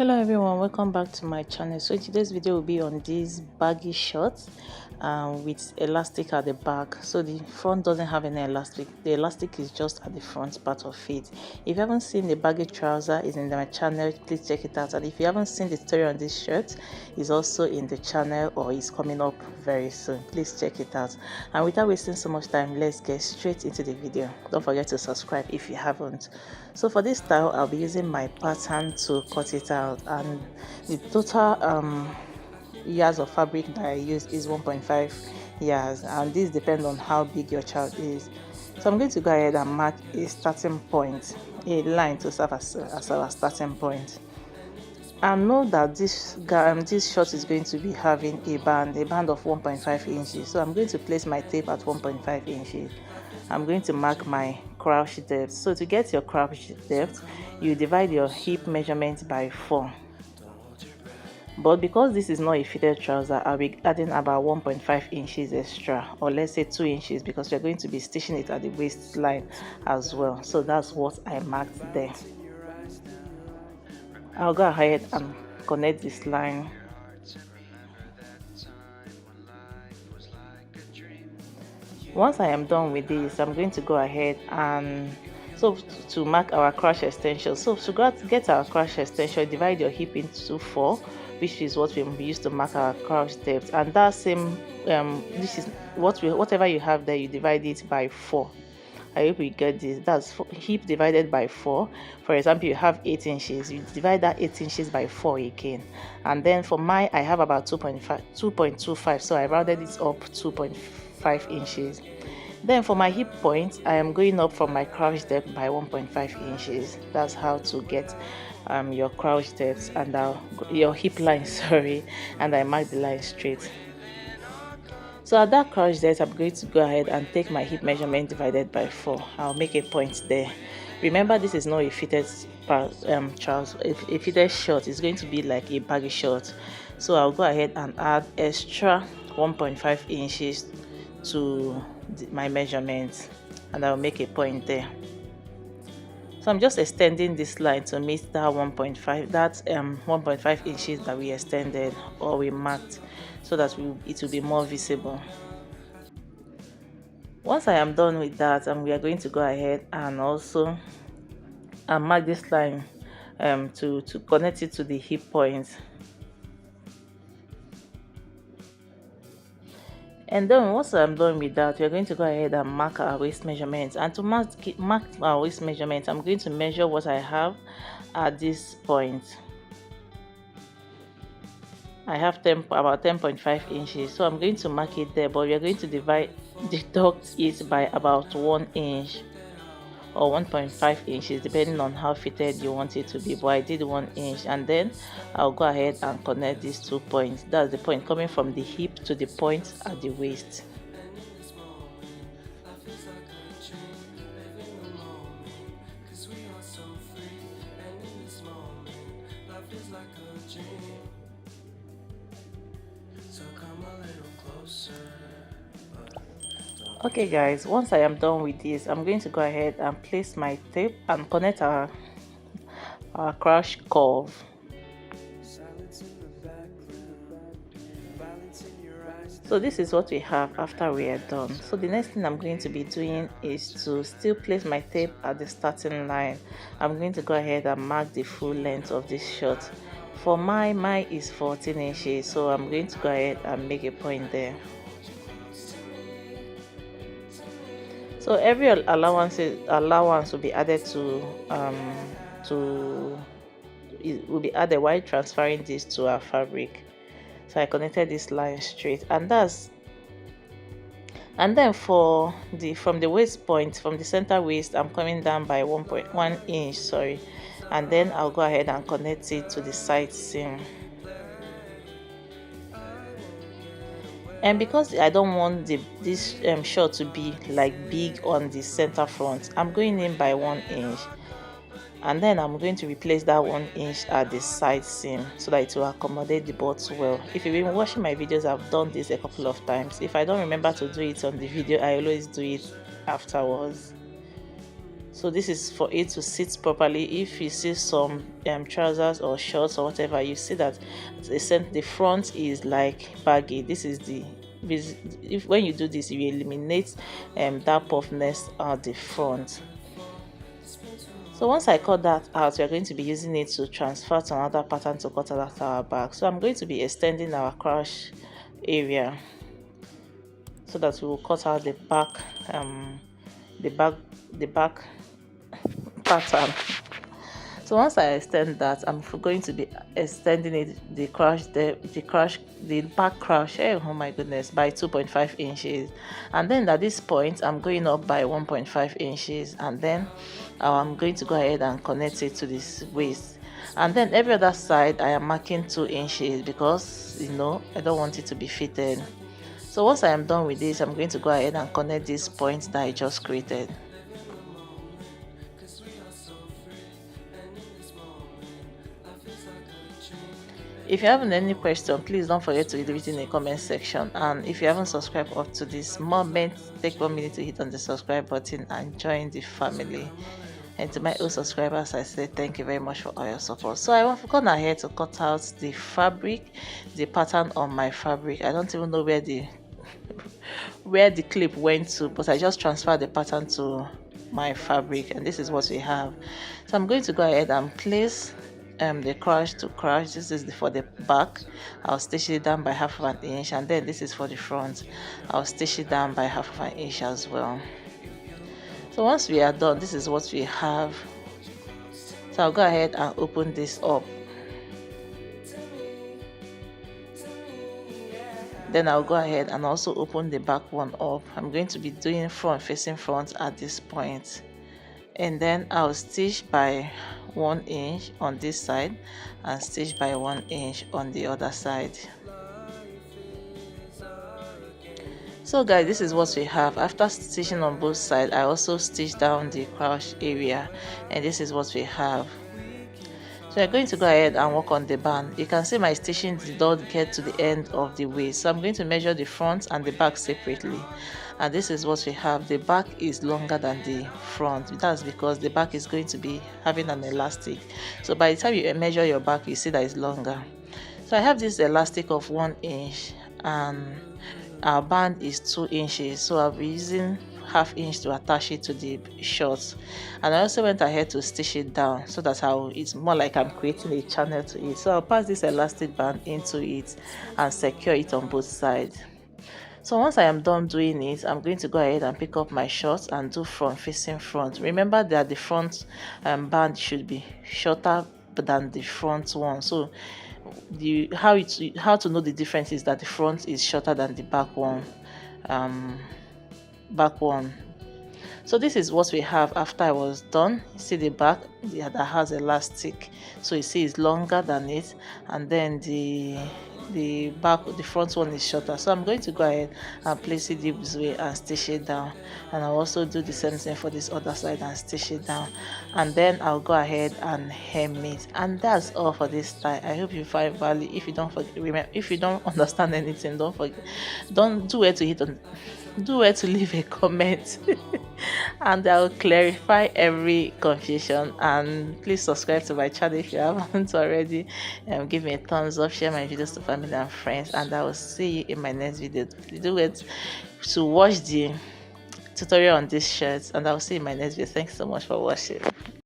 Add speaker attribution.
Speaker 1: Hello everyone, welcome back to my channel. So today's video will be on these baggy shorts with elastic at the back. So the front doesn't have any elastic, the elastic is just at the front part of it. If you haven't seen the baggy trouser, is in my channel, please check it out. And if you haven't seen the story on this shirt, is also in the channel or is coming up very soon. Please check it out. And without wasting so much time, let's get straight into the video. Don't forget to subscribe if you haven't. So for this style, I'll be using my pattern to cut it out, and the total yards of fabric that I use is 1.5 yards, and this depends on how big your child is. So I'm going to go ahead and mark a starting point, a line to serve as our starting point. And know that this short is going to be having a band of 1.5 inches. So I'm going to place my tape at 1.5 inches. I'm going to mark my crouch depth. So to get your crouch depth, you divide your hip measurement by 4. But because this is not a fitted trouser, I'll be adding about 1.5 inches extra, or let's say 2 inches, because we're going to be stitching it at the waistline as well. So that's what I marked there. I'll go ahead and connect this line. Once I am done with this, I'm going to go ahead and to mark our crouch extension. So to get our crouch extension, divide your hip into 4, which is what we use to mark our crouch depth. And that same this is whatever you have there, you divide it by 4. I hope you get this. That's hip divided by 4. For example, you have 8 inches, you divide that 8 inches by 4 again. And then for mine, I have about 2.25, so I rounded it up 2.5 inches. Then for my hip point, I am going up from my crouch depth by 1.5 inches. That's how to get your crouch depth and your hip line, sorry, and I mark the line straight. So at that crouch depth, I'm going to go ahead and take my hip measurement divided by 4. I'll make a point there. Remember, this is not a fitted trouser. A fitted short is going to be like a baggy short. So I'll go ahead and add extra 1.5 inches to my measurement, and I'll make a point there. So I'm just extending this line to meet that 1.5 inches that we extended or we marked, so that it will be more visible. Once I am done with that, we are going to go ahead and also mark this line to connect it to the hip point. And then once I'm done with that, we're going to go ahead and mark our waist measurements. And to mark our waist measurements, I'm going to measure what I have at this point. I have about 10.5 inches, so I'm going to mark it there, but we are going to deduct it by about 1 inch or 1.5 inches, depending on how fitted you want it to be. But I did 1 inch, and then I'll go ahead and connect these 2 points. That's the point coming from the hip to the point at the waist. Okay guys, once I am done with this, I'm going to go ahead and place my tape and connect our crouch curve. So this is what we have after we are done. So the next thing I'm going to be doing is to still place my tape at the starting line. I'm going to go ahead and mark the full length of this shirt. For mine is 14 inches, so I'm going to go ahead and make a point there. So every allowance will be added will be added while transferring this to our fabric. So I connected this line straight, and then from the waist point, from the center waist, I'm coming down by 1.1 inch, sorry, and then I'll go ahead and connect it to the side seam. And because I don't want this short to be like big on the center front, I'm going in by 1 inch, and then I'm going to replace that 1 inch at the side seam so that it will accommodate the butt well. If you've been watching my videos, I've done this a couple of times. If I don't remember to do it on the video, I always do it afterwards. So this is for it to sit properly. If you see some trousers or shorts or whatever, you see that the front is like baggy. This is the, if when you do this, you eliminate that puffiness at the front. So once I cut that out, we are going to be using it to transfer to another pattern to cut out our back. So I'm going to be extending our crush area so that we will cut out the back the back pattern. So once I extend that, I'm going to be extending it, the back crush, oh my goodness, by 2.5 inches. And then at this point, I'm going up by 1.5 inches, and then I'm going to go ahead and connect it to this waist. And then every other side, I am marking 2 inches because, you know, I don't want it to be fitted. So once I am done with this, I'm going to go ahead and connect these points that I just created. If you have any question, please don't forget to leave it in the comment section. And if you haven't subscribed up to this moment, take 1 minute to hit on the subscribe button and join the family. And to my old subscribers, I say thank you very much for all your support. So I have gone ahead to cut out the fabric, the pattern on my fabric. I don't even know where the clip went to, but I just transferred the pattern to my fabric, and this is what we have. So I'm going to go ahead and place the crush to crush. This is for the back. I'll stitch it down by 1/2 inch, and then this is for the front. I'll stitch it down by 1/2 inch as well. So once we are done, this is what we have. So I'll go ahead and open this up. Then I'll go ahead and also open the back one up. I'm going to be doing front facing front at this point. And then I'll stitch by 1 inch on this side and stitch by 1 inch on the other side. So guys, this is what we have. After stitching on both sides, I also stitched down the crush area, and this is what we have. So we're going to go ahead and work on the band. You can see my stitching did not get to the end of the waist, so I'm going to measure the front and the back separately. And this is what we have. The back is longer than the front. That's because the back is going to be having an elastic. So by the time you measure your back, you see that it's longer. So I have this elastic of 1 inch, and our band is 2 inches. So I'll be using 1/2 inch to attach it to the shorts. And I also went ahead to stitch it down so that it's more like I'm creating a channel to it. So I'll pass this elastic band into it and secure it on both sides. So once I am done doing it, I'm going to go ahead and pick up my shorts and do front facing front. Remember that the front band should be shorter than the front one. So how to know the difference is that the front is shorter than the back one. So this is what we have after I was done. You see the back that has elastic, so you see it's longer than it, and then the front one is shorter. So I'm going to go ahead and place it this way and stitch it down, and I'll also do the same thing for this other side and stitch it down, and then I'll go ahead and hem it. And that's all for this style. I hope you find value. If you don't forget, remember, if you don't understand anything, don't forget, do where to leave a comment and I'll clarify every confusion. And please subscribe to my channel if you haven't already. Give me a thumbs up, share my videos to family and friends, and I will see you in my next video. Do it to watch the tutorial on these shirts, and I'll see you in my next video. Thanks so much for watching.